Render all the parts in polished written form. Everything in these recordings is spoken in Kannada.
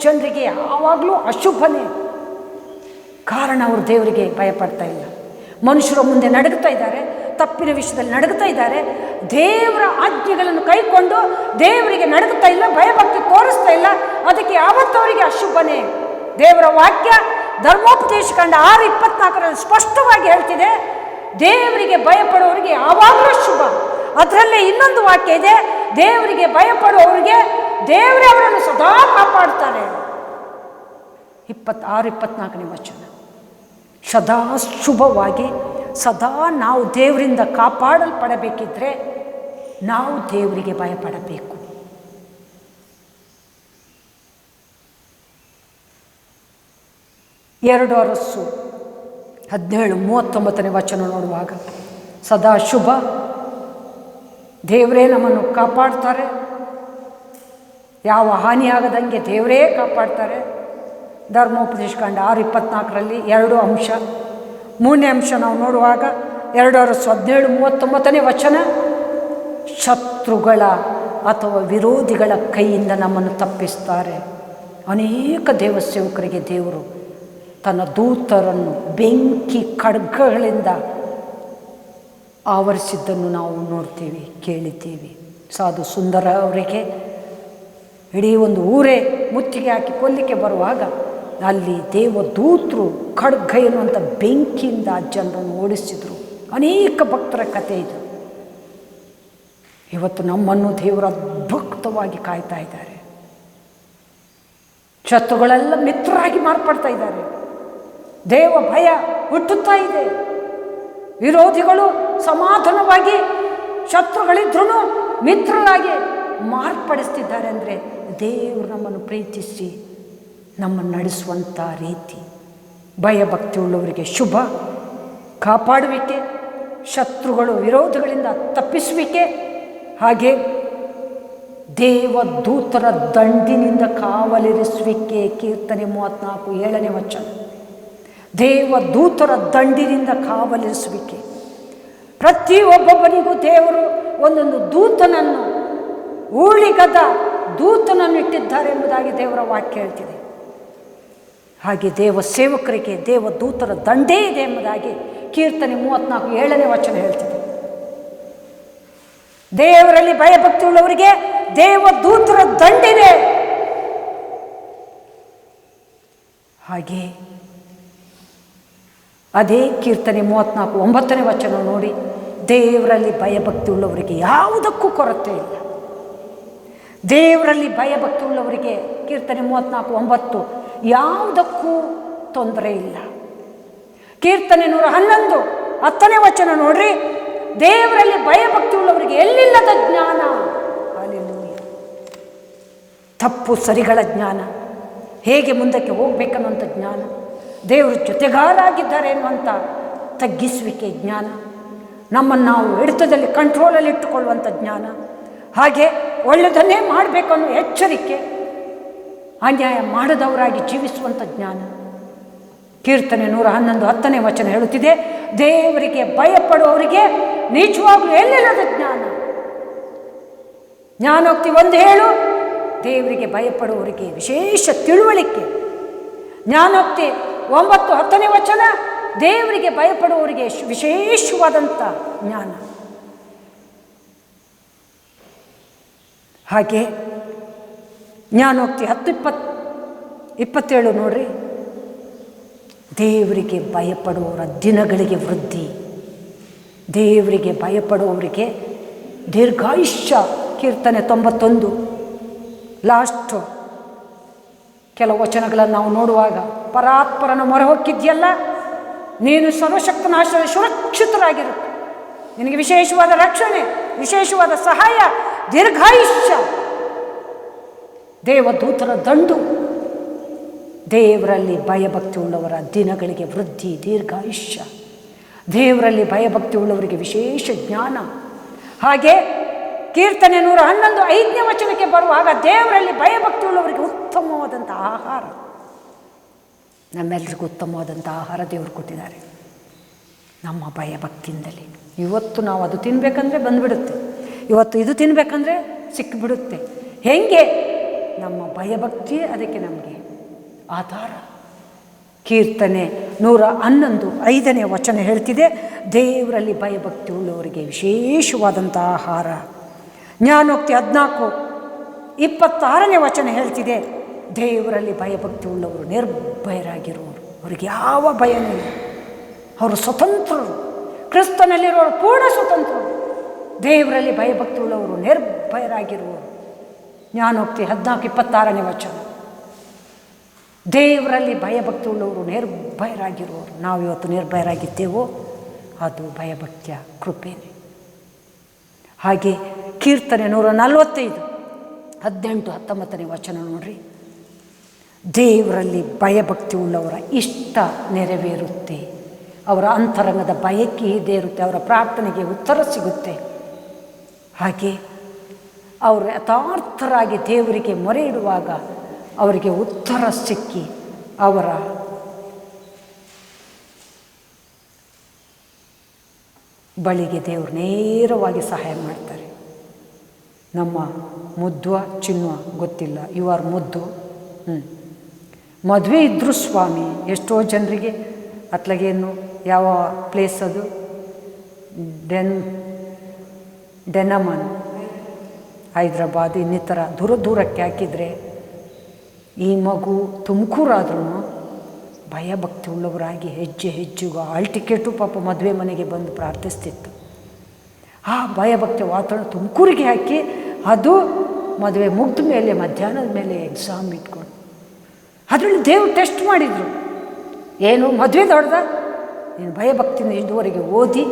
ಜನರಿಗೆ ಯಾವಾಗಲೂ ಅಶುಭನೇ. ಕಾರಣ ಅವರು ದೇವರಿಗೆ ಭಯಪಡ್ತಾ ಇಲ್ಲ. ಮನುಷ್ಯರ ಮುಂದೆ ನಡುಗ್ತಾ ಇದ್ದಾರೆ, ತಪ್ಪಿನ ವಿಷಯದಲ್ಲಿ ನಡುಗ್ತಾ ಇದ್ದಾರೆ. ದೇವರ ಆಜ್ಞೆಗಳನ್ನು ಕೈಕೊಂಡು ದೇವರಿಗೆ ನಡುಗ್ತಾ ಇಲ್ಲ, ಭಯಭಕ್ತಿ ತೋರಿಸ್ತಾ ಇಲ್ಲ. ಅದಕ್ಕೆ ಯಾವತ್ತವರಿಗೆ ಅಶುಭನೇ. ದೇವರ ವಾಕ್ಯ ಧರ್ಮೋಪದೇಶ ಕಂಡ 6:24 ಸ್ಪಷ್ಟವಾಗಿ ಹೇಳ್ತಿದೆ, ದೇವರಿಗೆ ಭಯಪಡುವವರಿಗೆ ಯಾವಾಗಲೂ ಶುಭ. ಅದರಲ್ಲೇ ಇನ್ನೊಂದು ವಾಕ್ಯ ಇದೆ, ದೇವರಿಗೆ ಭಯಪಡುವವರಿಗೆ ದೇವರೇ ಅವರನ್ನು ಸದಾ ಕಾಪಾಡ್ತಾರೆ. 26-24 ವಚನ. ಸದಾ ಶುಭವಾಗಿ ಸದಾ ನಾವು ದೇವರಿಂದ ಕಾಪಾಡಲ್ಪಡಬೇಕಿದ್ರೆ ನಾವು ದೇವರಿಗೆ ಭಯಪಡಬೇಕು. ಎರಡು ಅರಸು 17:39 ವಚನ ನೋಡುವಾಗ ಸದಾ ಶುಭ, ದೇವರೇ ನಮ್ಮನ್ನು ಕಾಪಾಡ್ತಾರೆ, ಯಾವ ಹಾನಿಯಾಗದಂಗೆ ದೇವರೇ ಕಾಪಾಡ್ತಾರೆ. ಧರ್ಮೋಪದೇಶ ಕಾಂಡ 6:24 2 ಅಂಶ. 3ನೇ ಅಂಶ ನಾವು ನೋಡುವಾಗ 2 ಅರಸು 17:39 ವಚನ, ಶತ್ರುಗಳ ಅಥವಾ ವಿರೋಧಿಗಳ ಕೈಯಿಂದ ನಮ್ಮನ್ನು ತಪ್ಪಿಸ್ತಾರೆ. ಅನೇಕ ದೇವಸೇವಕರಿಗೆ ದೇವರು ತನ್ನ ದೂತರನ್ನು ಬೆಂಕಿ ಖಡ್ಗಗಳಿಂದ ಆವರಿಸಿದ್ದನ್ನು ನಾವು ನೋಡ್ತೀವಿ, ಕೇಳಿದ್ದೀವಿ. ಸಾಧು ಸುಂದರ ಅವರಿಗೆ ಇಡೀ ಒಂದು ಊರೇ ಮುತ್ತಿಗೆ ಹಾಕಿ ಕೊಲ್ಲಿಕ್ಕೆ ಬರುವಾಗ ಅಲ್ಲಿ ದೇವದೂತರು ಖಡ್ಗ ಎನ್ನುವಂಥ ಬೆಂಕಿಯಿಂದ ಜನರನ್ನು ಓಡಿಸಿದರು. ಅನೇಕ ಭಕ್ತರ ಕಥೆ ಇದು. ಇವತ್ತು ನಮ್ಮನ್ನು ದೇವರು ಅದ್ಭುತವಾಗಿ ಕಾಯ್ತಾ ಇದ್ದಾರೆ. ಶತ್ರುಗಳೆಲ್ಲ ಮಿತ್ರರಾಗಿ ಮಾರ್ಪಡ್ತಾ ಇದ್ದಾರೆ. ದೇವ ಭಯ ಹುಟ್ಟುತ್ತಾ ಇದೆ. ವಿರೋಧಿಗಳು ಸಮಾಧಾನವಾಗಿ, ಶತ್ರುಗಳಿದ್ರೂ ಮಿತ್ರರಾಗಿ ಮಾರ್ಪಡಿಸ್ತಿದ್ದಾರೆ. ಅಂದರೆ ದೇವರು ನಮ್ಮನ್ನು ಪ್ರೀತಿಸಿ ನಮ್ಮನ್ನು ನಡೆಸುವಂಥ ರೀತಿ. ಭಯಭಕ್ತಿ ಉಳ್ಳವರಿಗೆ ಶುಭ, ಕಾಪಾಡುವಿಕೆ, ಶತ್ರುಗಳು ವಿರೋಧಿಗಳಿಂದ ತಪ್ಪಿಸುವಿಕೆ, ಹಾಗೆ ದೇವದೂತರ ದಂಡಿನಿಂದ ಕಾವಲಿರಿಸುವಿಕೆ. ಕೀರ್ತನೆ 34:7 ವಚನ. ದೇವದೂತರ ದಂಡಿನಿಂದ ಕಾವಲಿರಿಸುವಿಕೆ. ಪ್ರತಿಯೊಬ್ಬೊಬ್ಬನಿಗೂ ದೇವರು ಒಂದೊಂದು ದೂತನನ್ನು, ಊಳಿಗದ ದೂತನನ್ನು ಇಟ್ಟಿದ್ದಾರೆ ಎಂಬುದಾಗಿ ದೇವರ ವಾಕ್ಯ ಹೇಳ್ತಿದೆ. ಹಾಗೆ ದೇವ ಸೇವಕರಿಗೆ ದೇವದೂತರ ದಂಡೇ ಇದೆ ಎಂಬುದಾಗಿ ಕೀರ್ತನೆ 34:7 ವಚನ ಹೇಳ್ತಿದೆ. ದೇವರಲ್ಲಿ ಭಯಭಕ್ತಿ ಉಳ್ಳವರಿಗೆ ದೇವದೂತರ ದಂಡಿದೆ. ಹಾಗೆ ಅದೇ ಕೀರ್ತನೆ 34:9 ವಚನ ನೋಡಿ, ದೇವರಲ್ಲಿ ಭಯಭಕ್ತಿ ಉಳ್ಳವರಿಗೆ ಯಾವುದಕ್ಕೂ ಕೊರತೆ ಇಲ್ಲ. ದೇವರಲ್ಲಿ ಭಯಭಕ್ತಿ ಉಳ್ಳವರಿಗೆ ಕೀರ್ತನೆ 34:9 ಯಾವುದಕ್ಕೂ ತೊಂದರೆ ಇಲ್ಲ. ಕೀರ್ತನೆ 111 ವಚನ ನೋಡ್ರಿ, ದೇವರಲ್ಲಿ ಭಯಭಕ್ತಿ ಉಳ್ಳವರಿಗೆ ಎಲ್ಲಿಲ್ಲದ ಜ್ಞಾನ. ಹಲ್ಲೆಲೂಯಾ. ತಪ್ಪು ಸರಿಗಳ ಜ್ಞಾನ, ಹೇಗೆ ಮುಂದಕ್ಕೆ ಹೋಗ್ಬೇಕನ್ನುವಂಥ ಜ್ಞಾನ, ದೇವರು ಜೊತೆಗಾರಾಗಿದ್ದಾರೆ ಎನ್ನುವಂಥ ತಗ್ಗಿಸುವಿಕೆ ಜ್ಞಾನ, ನಮ್ಮನ್ನು ನಾವು ಹಿಡಿತದಲ್ಲಿ ಕಂಟ್ರೋಲಲ್ಲಿ ಇಟ್ಟುಕೊಳ್ಳುವಂಥ ಜ್ಞಾನ, ಹಾಗೆ ಒಳ್ಳೆಯದನ್ನೇ ಮಾಡಬೇಕು ಅನ್ನೋ ಎಚ್ಚರಿಕೆ, ಅನ್ಯಾಯ ಮಾಡದವರಾಗಿ ಜೀವಿಸುವಂಥ ಜ್ಞಾನ. ಕೀರ್ತನೆ 111 ವಚನ ಹೇಳುತ್ತಿದೆ, ದೇವರಿಗೆ ಭಯಪಡುವವರಿಗೆ ನಿಜವಾಗ್ಲೂ ಎಲ್ಲಿಲ್ಲದ ಜ್ಞಾನ. ಜ್ಞಾನೋಕ್ತಿ 1:7 ದೇವರಿಗೆ ಭಯಪಡುವವರಿಗೆ ವಿಶೇಷ ತಿಳುವಳಿಕೆ. ಜ್ಞಾನೋಕ್ತಿ 9:10 ವಚನ ದೇವರಿಗೆ ಭಯಪಡುವವರಿಗೆ ವಿಶೇಷವಾದಂಥ ಜ್ಞಾನ. ಹಾಗೆ ಜ್ಞಾನೋಕ್ತಿ 10:27 ನೋಡ್ರಿ, ದೇವರಿಗೆ ಭಯಪಡುವವರ ದಿನಗಳಿಗೆ ವೃದ್ಧಿ. ದೇವರಿಗೆ ಭಯಪಡುವವರಿಗೆ ದೀರ್ಘಾಯುಷ್ಯ. ಕೀರ್ತನೆ 91 ಲಾಸ್ಟ್ ಕೆಲವು ವಚನಗಳನ್ನು ನಾವು ನೋಡುವಾಗ, ಪರಾತ್ಪರನ ಮೊರೆ ಹೊಕ್ಕಿದ್ಯಲ್ಲ, ನೀನು ಸರ್ವಶಕ್ತನಾಶದಲ್ಲಿ ಸುರಕ್ಷಿತರಾಗಿರುತ್ತೆ, ನಿನಗೆ ವಿಶೇಷವಾದ ರಕ್ಷಣೆ, ವಿಶೇಷವಾದ ಸಹಾಯ, ದೀರ್ಘಾಯುಷ್ಯ, ದೇವದೂತರ ದಂಡು. ದೇವರಲ್ಲಿ ಭಯಭಕ್ತಿ ಉಳ್ಳವರ ದಿನಗಳಿಗೆ ವೃದ್ಧಿ, ದೀರ್ಘಾಯುಷ್ಯ. ದೇವರಲ್ಲಿ ಭಯಭಕ್ತಿ ಉಳ್ಳವರಿಗೆ ವಿಶೇಷ ಜ್ಞಾನ. ಹಾಗೆ ಕೀರ್ತನೆ 111 ವಚನಕ್ಕೆ ಬರುವಾಗ, ದೇವರಲ್ಲಿ ಭಯಭಕ್ತಿ ಉಳ್ಳವರಿಗೆ ಉತ್ತಮವಾದಂಥ ಆಹಾರ. ನಮ್ಮೆಲ್ಲರಿಗೂ ಉತ್ತಮವಾದಂಥ ಆಹಾರ ದೇವರು ಕೊಟ್ಟಿದ್ದಾರೆ ನಮ್ಮ ಭಯಭಕ್ತಿಯಿಂದಲೇ. ಇವತ್ತು ನಾವು ಅದು ತಿನ್ನಬೇಕಂದ್ರೆ ಬಂದುಬಿಡುತ್ತೆ, ಇವತ್ತು ಇದು ತಿನ್ನಬೇಕಂದ್ರೆ ಸಿಕ್ಕಿಬಿಡುತ್ತೆ. ಹೇಗೆ? ನಮ್ಮ ಭಯಭಕ್ತಿ ಅದಕ್ಕೆ ನಮಗೆ ಆಧಾರ. ಕೀರ್ತನೆ 111:5 ವಚನ ಹೇಳ್ತಿದೆ, ದೇವರಲ್ಲಿ ಭಯಭಕ್ತಿ ಉಳ್ಳವರಿಗೆ ವಿಶೇಷವಾದಂಥ ಆಹಾರ. ಜ್ಞಾನೋಕ್ತಿ 14:26 ವಚನ ಹೇಳ್ತಿದೆ, ದೇವರಲ್ಲಿ ಭಯಭಕ್ತಿ ಉಳ್ಳವರು ನಿರ್ಭಯರಾಗಿರುವರು, ಅವರಿಗೆ ಯಾವ ಭಯನೂ ಇಲ್ಲ, ಅವರು ಸ್ವತಂತ್ರರು, ಕ್ರಿಸ್ತನಲ್ಲಿರುವವರು ಪೂರ್ಣ ಸ್ವತಂತ್ರರು. ದೇವರಲ್ಲಿ ಭಯಭಕ್ತಿ ಉಳ್ಳವರು ನಿರ್ಭಯರಾಗಿರುವರು. ಜ್ಞಾನೋಕ್ತಿ 14:26 ವಚನ. ದೇವರಲ್ಲಿ ಭಯಭಕ್ತಿ ಉಳ್ಳವರು ನಿರ್ಭಯರಾಗಿರುವರು. ನಾವಿವತ್ತು ನಿರ್ಭಯರಾಗಿದ್ದೇವೋ ಅದು ಭಯಭಕ್ತಿಯ ಕೃಪೆನೇ. ಹಾಗೆ ಕೀರ್ತನೆ 145:18-19 ವಚನ ನೋಡ್ರಿ, ದೇವರಲ್ಲಿ ಭಯಭಕ್ತಿ ಉಳ್ಳವರ ಇಷ್ಟ ನೆರವೇರುತ್ತೆ, ಅವರ ಅಂತರಂಗದ ಬಯಕೆ ಇದೇ ಇರುತ್ತೆ, ಅವರ ಪ್ರಾರ್ಥನೆಗೆ ಉತ್ತರ ಸಿಗುತ್ತೆ. ಹಾಗೆ ಅವರು ಯಥಾರ್ಥರಾಗಿ ದೇವರಿಗೆ ಮೊರೆ ಇಡುವಾಗ ಅವರಿಗೆ ಉತ್ತರ ಸಿಕ್ಕಿ ಅವರ ಬಳಿಗೆ ದೇವರು ನೇರವಾಗಿ ಸಹಾಯ ಮಾಡ್ತಾರೆ. ನಮ್ಮ ಮುದ್ದುವ ಚಿನ್ನುವ ಗೊತ್ತಿಲ್ಲ, ಯು ಆರ್ ಮುದ್ದು. ಮದುವೆ ಇದ್ದರು ಸ್ವಾಮಿ ಎಷ್ಟೋ ಜನರಿಗೆ ಅತ್ಲಗೇನು ಯಾವ ಪ್ಲೇಸ್ ಅದು ಡೆನಮನ್ ಹೈದ್ರಾಬಾದ್ ಇನ್ನಿತರ ದೂರಕ್ಕೆ ಹಾಕಿದರೆ ಈ ಮಗು ತುಮಕೂರಾದ್ರೂ ಭಯಭಕ್ತಿ ಉಳ್ಳವರಾಗಿ ಹೆಜ್ಜೆ ಹೆಜ್ಜೆಗೂ ಆಲ್ ಟಿಕೆಟು ಪಾಪ ಮದುವೆ ಮನೆಗೆ ಬಂದು ಪ್ರಾರ್ಥಿಸ್ತಿತ್ತು. ಆ ಭಯಭಕ್ತಿ ವಾತಾವರಣ ತುಮಕೂರಿಗೆ ಹಾಕಿ ಅದು ಮದುವೆ ಮುಗ್ದ ಮೇಲೆ ಮಧ್ಯಾಹ್ನದ ಮೇಲೆ ಎಕ್ಸಾಮ್ ಇಟ್ಕೊಂಡು ಅದರಲ್ಲಿ ದೇವ್ರು ಟೆಸ್ಟ್ ಮಾಡಿದರು. ಏನು ಮದುವೆ ದೊಡ್ಡದ, ನೀನು ಭಯಭಕ್ತಿನ ಇದುವರೆಗೆ ಓದಿ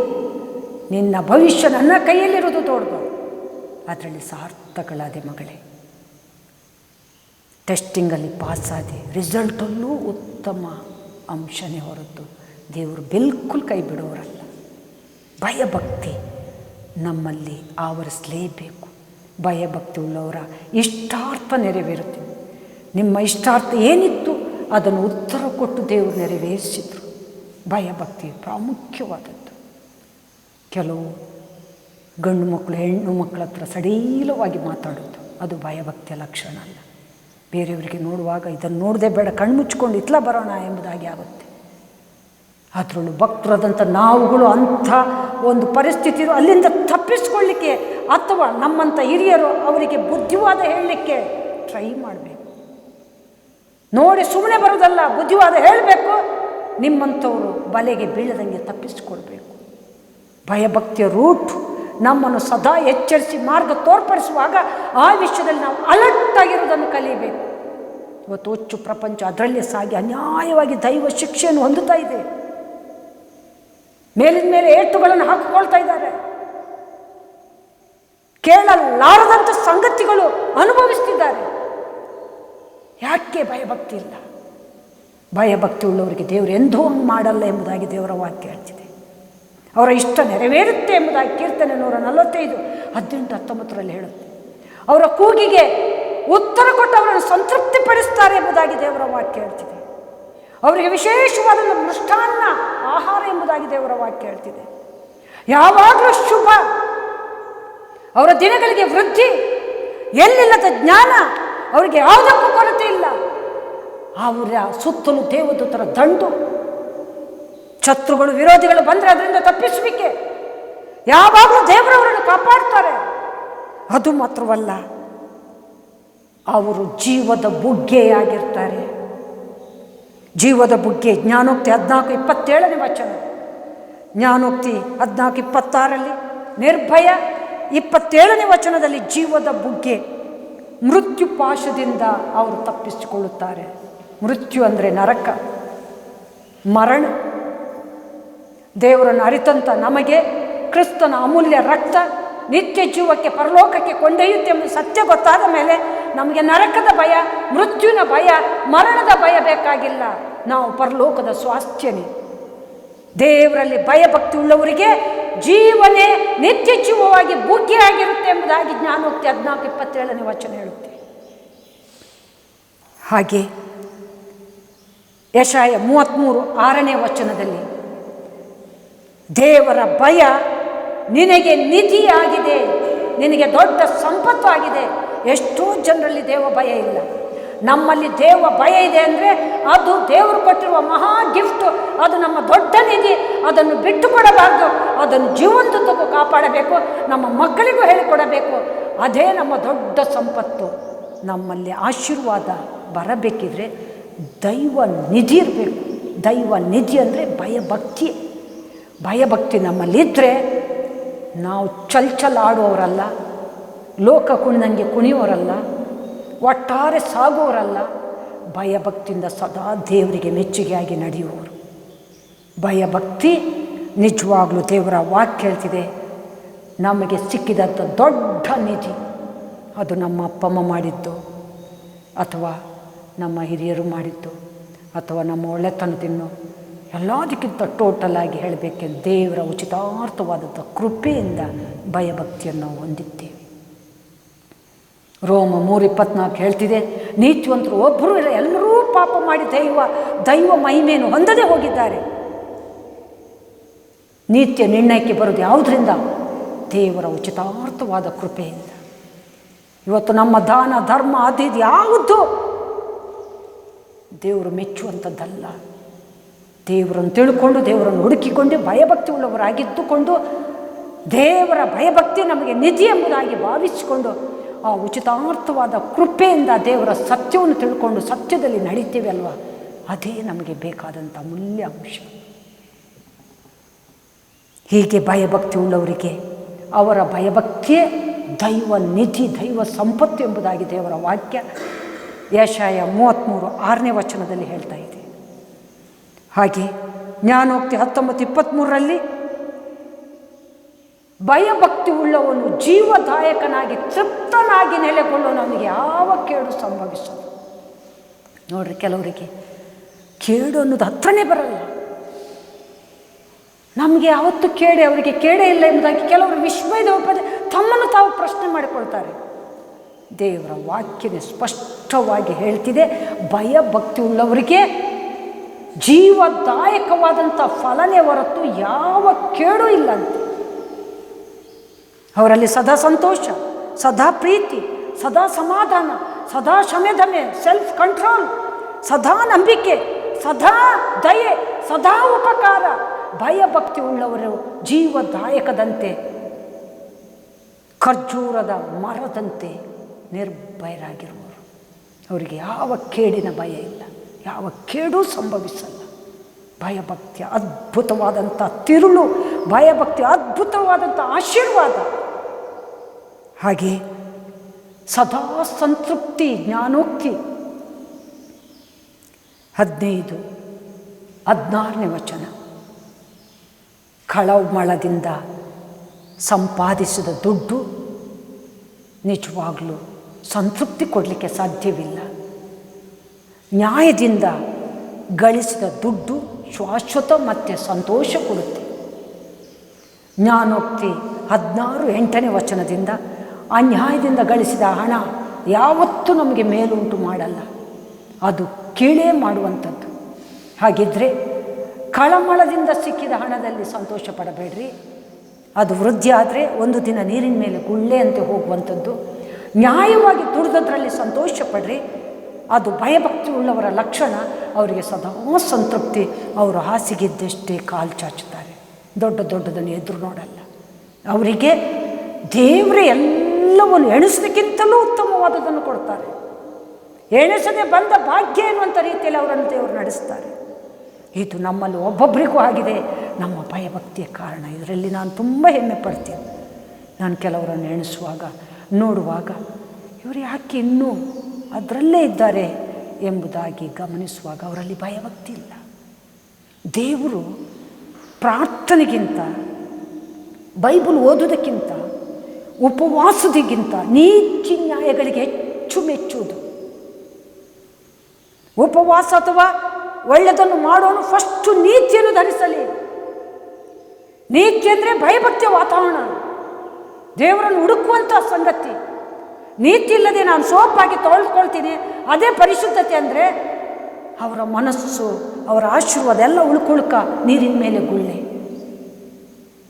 ನಿನ್ನ ಭವಿಷ್ಯ ನನ್ನ ಕೈಯಲ್ಲಿರೋದು ದೊಡ್ಡದು, ಅದರಲ್ಲಿ ಸಾರ್ಥಕಳಾದೆ ಮಗಳೇ, ಟೆಸ್ಟಿಂಗಲ್ಲಿ ಪಾಸಾದೆ, ರಿಸಲ್ಟಲ್ಲೂ ಉತ್ತಮ ಅಂಶನೇ ಹೊರತು ದೇವರು ಬಿಲ್ಕುಲ್ ಕೈ ಬಿಡೋರಲ್ಲ. ಭಯಭಕ್ತಿ ನಮ್ಮಲ್ಲಿ ಆವರಿಸಲೇಬೇಕು. ಭಯಭಕ್ತಿ ಉಳ್ಳವರ ಇಷ್ಟಾರ್ಥ ನೆರವೇರುತ್ತೆ. ನಿಮ್ಮ ಇಷ್ಟಾರ್ಥ ಏನಿತ್ತು ಅದನ್ನು ಉತ್ತರ ಕೊಟ್ಟು ದೇವರು ನೆರವೇರಿಸಿದರು. ಭಯಭಕ್ತಿ ಪ್ರಾಮುಖ್ಯವಾದದ್ದು. ಕೆಲವು ಗಂಡು ಮಕ್ಕಳು ಹೆಣ್ಣು ಮಕ್ಕಳ ಹತ್ರ ಸಡೀಲವಾಗಿ ಮಾತಾಡೋದು ಅದು ಭಯಭಕ್ತಿಯ ಲಕ್ಷಣ ಅಲ್ಲ. ಬೇರೆಯವರಿಗೆ ನೋಡುವಾಗ ಇದನ್ನು ನೋಡದೆ ಬೇಡ, ಕಣ್ಮುಚ್ಕೊಂಡು ಇತ್ಲ ಬರೋಣ ಎಂಬುದಾಗಿ ಆಗುತ್ತೆ. ಅದರಲ್ಲೂ ಭಕ್ತರಾದಂಥ ನಾವುಗಳು ಅಂಥ ಒಂದು ಪರಿಸ್ಥಿತಿ ಅಲ್ಲಿಂದ ತಪ್ಪಿಸ್ಕೊಳ್ಳಿಕ್ಕೆ ಅಥವಾ ನಮ್ಮಂಥ ಹಿರಿಯರು ಅವರಿಗೆ ಬುದ್ಧಿವಾದ ಹೇಳಲಿಕ್ಕೆ ಟ್ರೈ ಮಾಡಬೇಕು. ನೋಡಿ ಸುಮ್ಮನೆ ಬರೋದಲ್ಲ, ಬುದ್ಧಿವಾದ ಹೇಳಬೇಕು. ನಿಮ್ಮಂಥವರು ಬಲೆಗೆ ಬೀಳದಂಗೆ ತಪ್ಪಿಸ್ಕೊಳ್ಬೇಕು. ಭಯಭಕ್ತಿಯ ರೂಟ್ ನಮ್ಮನ್ನು ಸದಾ ಎಚ್ಚರಿಸಿ ಮಾರ್ಗ ತೋರ್ಪಡಿಸುವಾಗ ಆ ವಿಷಯದಲ್ಲಿ ನಾವು ಅಲರ್ಟ್ ಆಗಿರೋದನ್ನು ಕಲಿಯಬೇಕು. ಇವತ್ತು ಹುಚ್ಚು ಪ್ರಪಂಚ ಅದರಲ್ಲೇ ಸಾಗಿ ಅನ್ಯಾಯವಾಗಿ ದೈವ ಶಿಕ್ಷೆಯನ್ನು ಹೊಂದುತ್ತಾ ಇದೆ. ಮೇಲಿನ ಮೇಲೆ ಏಟುಗಳನ್ನು ಹಾಕಿಕೊಳ್ತಾ ಇದ್ದಾರೆ. ಕೇಳಲಾರದಂಥ ಸಂಗತಿಗಳು ಅನುಭವಿಸ್ತಿದ್ದಾರೆ. ಯಾಕೆ ಭಯಭಕ್ತಿ ಇಲ್ಲ? ಭಯಭಕ್ತಿ ಉಳ್ಳವರಿಗೆ ದೇವರು ಎಂದೂ ಹಂಗೆ ಮಾಡಲ್ಲ ಎಂಬುದಾಗಿ ದೇವರ ವಾಕ್ಯ ಹೇಳ್ತಿದೆ. ಅವರ ಇಷ್ಟ ನೆರವೇರುತ್ತೆ ಎಂಬುದಾಗಿ ಕೀರ್ತನೆ 145:18-19 ಹೇಳುತ್ತೆ. ಅವರ ಕೂಗಿಗೆ ಉತ್ತರ ಕೊಟ್ಟು ಅವರನ್ನು ಸಂತೃಪ್ತಿಪಡಿಸ್ತಾರೆ ಎಂಬುದಾಗಿ ದೇವರ ವಾಕ್ಯ ಹೇಳ್ತಿದೆ. ಅವರಿಗೆ ವಿಶೇಷವಾದ ಮೃಷ್ಟಾನ್ನ ಆಹಾರ ಎಂಬುದಾಗಿ ದೇವರ ವಾಕ್ಯ ಹೇಳ್ತಿದೆ. ಯಾವಾಗಲೂ ಶುಭ, ಅವರ ದಿನಗಳಿಗೆ ವೃದ್ಧಿ, ಎಲ್ಲಿಲ್ಲದ ಜ್ಞಾನ, ಅವರಿಗೆ ಯಾವುದಕ್ಕೂ ಕೊರತೆ ಇಲ್ಲ. ಅವರ ಸುತ್ತಲೂ ದೇವದೂತರ ದಂಡು, ಶತ್ರುಗಳು ವಿರೋಧಿಗಳು ಬಂದರೆ ಅದರಿಂದ ತಪ್ಪಿಸಲಿಕ್ಕೆ ಯಾವಾಗಲೂ ದೇವರವರನ್ನು ಕಾಪಾಡ್ತಾರೆ. ಅದು ಮಾತ್ರವಲ್ಲ, ಅವರು ಜೀವದ ಬುಗ್ಗೆಯಾಗಿರ್ತಾರೆ. ಜೀವದ ಬುಗ್ಗೆ. ಜ್ಞಾನೋಕ್ತಿ 14:27 ವಚನ. ಜ್ಞಾನೋಕ್ತಿ 14:26 ನಿರ್ಭಯ 27 ವಚನದಲ್ಲಿ ಜೀವದ ಬುಗ್ಗೆ. ಮೃತ್ಯು ಪಾಶದಿಂದ ಅವರು ತಪ್ಪಿಸಿಕೊಳ್ಳುತ್ತಾರೆ. ಮೃತ್ಯು ಅಂದರೆ ನರಕ, ಮರಣ. ದೇವರನ್ನು ಅರಿತಂಥ ನಮಗೆ ಕ್ರಿಸ್ತನ ಅಮೂಲ್ಯ ರಕ್ತ ನಿತ್ಯ ಜೀವಕ್ಕೆ ಪರಲೋಕಕ್ಕೆ ಕೊಂಡೊಯ್ಯುತ್ತೆ ಎಂಬ ಸತ್ಯ ಗೊತ್ತಾದ ಮೇಲೆ ನಮಗೆ ನರಕದ ಭಯ, ಮೃತ್ಯುವಿನ ಭಯ, ಮರಣದ ಭಯ ಬೇಕಾಗಿಲ್ಲ. ನಾವು ಪರಲೋಕದ ಸ್ವಾಸ್ಥ್ಯನೇ. ದೇವರಲ್ಲಿ ಭಯಭಕ್ತಿ ಉಳ್ಳವರಿಗೆ ಜೀವನೇ ನಿತ್ಯ ಜೀವವಾಗಿ ಬುಗ್ಗೆಯಾಗಿರುತ್ತೆ ಎಂಬುದಾಗಿ ಜ್ಞಾನೋಕ್ತಿ 14:27 ವಚನ ಹೇಳುತ್ತೆ. ಹಾಗೆ ಯೆಶಾಯ 33:6 ವಚನದಲ್ಲಿ ದೇವರ ಭಯ ನಿನಗೆ ನಿಧಿಯಾಗಿದೆ, ನಿನಗೆ ದೊಡ್ಡ ಸಂಪತ್ತು ಆಗಿದೆ. ಎಷ್ಟೋ ಜನರಲ್ಲಿ ದೇವ ಭಯ ಇಲ್ಲ. ನಮ್ಮಲ್ಲಿ ದೇವ ಭಯ ಇದೆ ಅಂದರೆ ಅದು ದೇವರು ಕೊಟ್ಟಿರುವ ಮಹಾ ಗಿಫ್ಟು, ಅದು ನಮ್ಮ ದೊಡ್ಡ ನಿಧಿ. ಅದನ್ನು ಬಿಟ್ಟು ಕೊಡಬಾರ್ದು, ಅದನ್ನು ಜೀವಂತಕ್ಕೂ ಕಾಪಾಡಬೇಕು, ನಮ್ಮ ಮಕ್ಕಳಿಗೂ ಹೇಳಿಕೊಡಬೇಕು. ಅದೇ ನಮ್ಮ ದೊಡ್ಡ ಸಂಪತ್ತು. ನಮ್ಮಲ್ಲಿ ಆಶೀರ್ವಾದ ಬರಬೇಕಿದ್ರೆ ದೈವ ನಿಧಿ ಇರಬೇಕು. ದೈವ ನಿಧಿ ಅಂದರೆ ಭಯಭಕ್ತಿ. ಭಯಭಕ್ತಿ ನಮ್ಮಲ್ಲಿದ್ದರೆ ನಾವು ಚಲ್ ಆಡುವವರಲ್ಲ, ಲೋಕ ಕುಣಿದಂಗೆ ಕುಣಿಯೋರಲ್ಲ, ಒಟ್ಟಾರೆ ಸಾಗುವವರಲ್ಲ. ಭಯಭಕ್ತಿಯಿಂದ ಸದಾ ದೇವರಿಗೆ ಮೆಚ್ಚುಗೆಯಾಗಿ ನಡೆಯುವವರು. ಭಯಭಕ್ತಿ ನಿಜವಾಗ್ಲೂ ದೇವರ ವಾಕ್ಯ ಹೇಳ್ತಿದೆ, ನಮಗೆ ಸಿಕ್ಕಿದಂಥ ದೊಡ್ಡ ನಿಧಿ. ಅದು ನಮ್ಮ ಅಪ್ಪ ಅಮ್ಮ ಮಾಡಿದ್ದು, ಅಥವಾ ನಮ್ಮ ಹಿರಿಯರು ಮಾಡಿದ್ದು, ಅಥವಾ ನಮ್ಮ ಒಳ್ಳೆತನದಿಂದ ಎಲ್ಲದಕ್ಕಿಂತ ಟೋಟಲ್ ಆಗಿ ಹೇಳಬೇಕೆಂದು ದೇವರ ಉಚಿತಾರ್ಥವಾದಂಥ ಕೃಪೆಯಿಂದ ಭಯಭಕ್ತಿಯನ್ನು ಹೊಂದಿದ್ದೇವೆ. ರೋಮ 3:24 ಹೇಳ್ತಿದೆ, ನೀತಿವಂತರು ಒಬ್ಬರು ಇಲ್ಲ, ಎಲ್ಲರೂ ಪಾಪ ಮಾಡಿ ದೈವ ಮಹಿಮೆಯನ್ನು ಹೊಂದದೇ ಹೋಗಿದ್ದಾರೆ. ನಿತ್ಯ ನಿರ್ಣಯಕ್ಕೆ ಬರೋದು ಯಾವುದರಿಂದ? ದೇವರ ಉಚಿತಾರ್ಥವಾದ ಕೃಪೆಯಿಂದ. ಇವತ್ತು ನಮ್ಮ ದಾನ ಧರ್ಮ ಅದು ಇದು ಯಾವುದು ದೇವರು ಮೆಚ್ಚುವಂಥದ್ದಲ್ಲ. ದೇವರನ್ನು ತಿಳ್ಕೊಂಡು, ದೇವರನ್ನು ಹುಡುಕಿಕೊಂಡು, ಭಯಭಕ್ತಿ ಉಳ್ಳವರಾಗಿದ್ದುಕೊಂಡು, ದೇವರ ಭಯಭಕ್ತಿ ನಮಗೆ ನಿಧಿ ಎಂಬುದಾಗಿ ಭಾವಿಸಿಕೊಂಡು, ಆ ಉಚಿತಾರ್ಥವಾದ ಕೃಪೆಯಿಂದ ದೇವರ ಸತ್ಯವನ್ನು ತಿಳ್ಕೊಂಡು ಸತ್ಯದಲ್ಲಿ ನಡೀತೇವೆ ಅಲ್ವಾ, ಅದೇ ನಮಗೆ ಬೇಕಾದಂಥ ಅಮೂಲ್ಯ ಅಂಶ. ಹೀಗೆ ಭಯಭಕ್ತಿ ಉಳ್ಳವರಿಗೆ ಅವರ ಭಯಭಕ್ತಿಯೇ ದೈವ ನಿಧಿ, ದೈವ ಸಂಪತ್ತು ಎಂಬುದಾಗಿ ದೇವರ ವಾಕ್ಯ ಯೆಶಾಯ 33:6ನೇ ವಚನದಲ್ಲಿ ಹೇಳ್ತಾ ಇದೆ. ಹಾಗೆ ಜ್ಞಾನೋಕ್ತಿ 19:23ರಲ್ಲಿ ಭಯಭಕ್ತಿ ಉಳ್ಳವನು ಜೀವದಾಯಕನಾಗಿ ತೃಪ್ತನಾಗಿ ನೆಲೆಗೊಳ್ಳುವ ನಮಗೆ ಯಾವ ಕೇಡು ಸಂಭವಿಸೋದು. ನೋಡ್ರಿ, ಕೆಲವರಿಗೆ ಕೇಡು ಅನ್ನೋದು ಹತ್ರನೇ ಬರಲ್ಲ. ನಮಗೆ ಯಾವತ್ತು ಕೇಡೆ, ಅವರಿಗೆ ಕೇಡೇ ಇಲ್ಲ ಎಂಬುದಾಗಿ ಕೆಲವರು ವಿಸ್ಮಯದ ತಮ್ಮನ್ನು ತಾವು ಪ್ರಶ್ನೆ ಮಾಡಿಕೊಳ್ತಾರೆ. ದೇವರ ವಾಕ್ಯನೇ ಸ್ಪಷ್ಟವಾಗಿ ಹೇಳ್ತಿದೆ, ಭಯಭಕ್ತಿ ಉಳ್ಳವರಿಗೆ ಜೀವದಾಯಕವಾದಂಥ ಫಲನೇ ಹೊರತು ಯಾವ ಕೇಡು ಇಲ್ಲಂತೆ. ಅವರಲ್ಲಿ ಸದಾ ಸಂತೋಷ, ಸದಾ ಪ್ರೀತಿ, ಸದಾ ಸಮಾಧಾನ, ಸದಾ ಕ್ಷಮೆದಮೆ, ಸೆಲ್ಫ್ ಕಂಟ್ರೋಲ್, ಸದಾ ನಂಬಿಕೆ, ಸದಾ ದಯೆ, ಸದಾ ಉಪಕಾರ. ಭಯಭಕ್ತಿ ಉಳ್ಳವರು ಜೀವದಾಯಕದಂತೆ, ಖರ್ಜೂರದ ಮರದಂತೆ ನಿರ್ಭಯರಾಗಿರುವರು. ಅವರಿಗೆ ಯಾವ ಕೇಡಿನ ಭಯ ಇಲ್ಲ, ಯಾವ ಕೇಡೂ ಸಂಭವಿಸಲ್ಲ. ಭಯಭಕ್ತಿಯ ಅದ್ಭುತವಾದಂಥ ತಿರುಳು, ಭಯಭಕ್ತಿಯ ಅದ್ಭುತವಾದಂಥ ಆಶೀರ್ವಾದ. ಹಾಗೆ ಸದಾ ಸಂತೃಪ್ತಿ. ಜ್ಞಾನೋಕ್ತಿ 15:16ನೇ ವಚನ, ಕಳವಳದಿಂದ ಸಂಪಾದಿಸಿದ ದುಡ್ಡು ನಿಜವಾಗಲೂ ಸಂತೃಪ್ತಿ ಕೊಡಲಿಕ್ಕೆ ಸಾಧ್ಯವಿಲ್ಲ. ನ್ಯಾಯದಿಂದ ಗಳಿಸಿದ ದುಡ್ಡು ಶಾಶ್ವತ ಮತ್ತು ಸಂತೋಷ ಕೊಡುತ್ತೆ. ಜ್ಞಾನೋಕ್ತಿ 16:8ನೇ ವಚನದಿಂದ ಅನ್ಯಾಯದಿಂದ ಗಳಿಸಿದ ಹಣ ಯಾವತ್ತೂ ನಮಗೆ ಮೇಲುಂಟು ಮಾಡಲ್ಲ, ಅದು ಕೀಳೇ ಮಾಡುವಂಥದ್ದು. ಹಾಗಿದ್ದರೆ ಕಳಮಳದಿಂದ ಸಿಕ್ಕಿದ ಹಣದಲ್ಲಿ ಸಂತೋಷ ಪಡಬೇಡ್ರಿ. ಅದು ವೃದ್ಧಿ ಆದರೆ ಒಂದು ದಿನ ನೀರಿನ ಮೇಲೆ ಗುಳ್ಳೆಯಂತೆ ಹೋಗುವಂಥದ್ದು. ನ್ಯಾಯವಾಗಿ ದುಡಿದದ್ರಲ್ಲಿ ಸಂತೋಷ ಪಡ್ರಿ. ಅದು ಭಯಭಕ್ತಿ ಉಳ್ಳವರ ಲಕ್ಷಣ. ಅವರಿಗೆ ಸದಾ ಸಂತೃಪ್ತಿ. ಅವರು ಹಾಸಿಗೆದ್ದಷ್ಟೇ ಕಾಲು ಚಾಚುತ್ತಾರೆ, ದೊಡ್ಡದನ್ನು ಎದುರು ನೋಡಲ್ಲ. ಅವರಿಗೆ ದೇವರೇ ಎಲ್ಲವನ್ನು ಎಣಿಸೋದಕ್ಕಿಂತಲೂ ಉತ್ತಮವಾದದನ್ನು ಕೊಡ್ತಾರೆ. ಎಣಿಸದೆ ಬಂದ ಭಾಗ್ಯ ಎನ್ನುವಂಥ ರೀತಿಯಲ್ಲಿ ಅವರನ್ನು ದೇವರು ನಡೆಸ್ತಾರೆ. ಇದು ನಮ್ಮಲ್ಲಿ ಒಬ್ಬೊಬ್ಬರಿಗೂ ಆಗಿದೆ. ನಮ್ಮ ಭಯಭಕ್ತಿಯ ಕಾರಣ. ಇದರಲ್ಲಿ ನಾನು ತುಂಬ ಹೆಮ್ಮೆ ಪಡ್ತೀನಿ. ನಾನು ಕೆಲವರನ್ನು ಎಣಿಸುವಾಗ, ನೋಡುವಾಗ, ಇವರು ಯಾಕೆ ಇನ್ನೂ ಅದರಲ್ಲೇ ಇದ್ದಾರೆ ಎಂಬುದಾಗಿ ಗಮನಿಸುವಾಗ ಅವರಲ್ಲಿ ಭಯಭಕ್ತಿ ಇಲ್ಲ. ದೇವರು ಪ್ರಾರ್ಥನೆಗಿಂತ, ಬೈಬಲ್ ಓದೋದಕ್ಕಿಂತ, ಉಪವಾಸದಿಗಿಂತ ನೀತಿ ನ್ಯಾಯಗಳಿಗೆ ಹೆಚ್ಚು ಮೆಚ್ಚುವುದು. ಉಪವಾಸ ಅಥವಾ ಒಳ್ಳೆಯದನ್ನು ಮಾಡೋನು ಫಸ್ಟು ನೀತಿಯನ್ನು ಧರಿಸಲಿ. ನೀತಿ ಅಂದರೆ ಭಯಭಕ್ತಿಯ ವಾತಾವರಣ, ದೇವರನ್ನು ಹುಡುಕುವಂಥ ಸಂಗತಿ. ನೀತಿ ಇಲ್ಲದೆ ನಾನು ಸೋಪಾಗಿ ತೊಳ್ಕೊಳ್ತೀನಿ, ಅದೇ ಪರಿಶುದ್ಧತೆ ಅಂದರೆ ಅವರ ಮನಸ್ಸು, ಅವರ ಆಶೀರ್ವಾದ ಎಲ್ಲ ಉಳ್ಕೊಳ್ಕ ನೀರಿನ ಮೇಲೆ ಗುಳ್ಳೆ.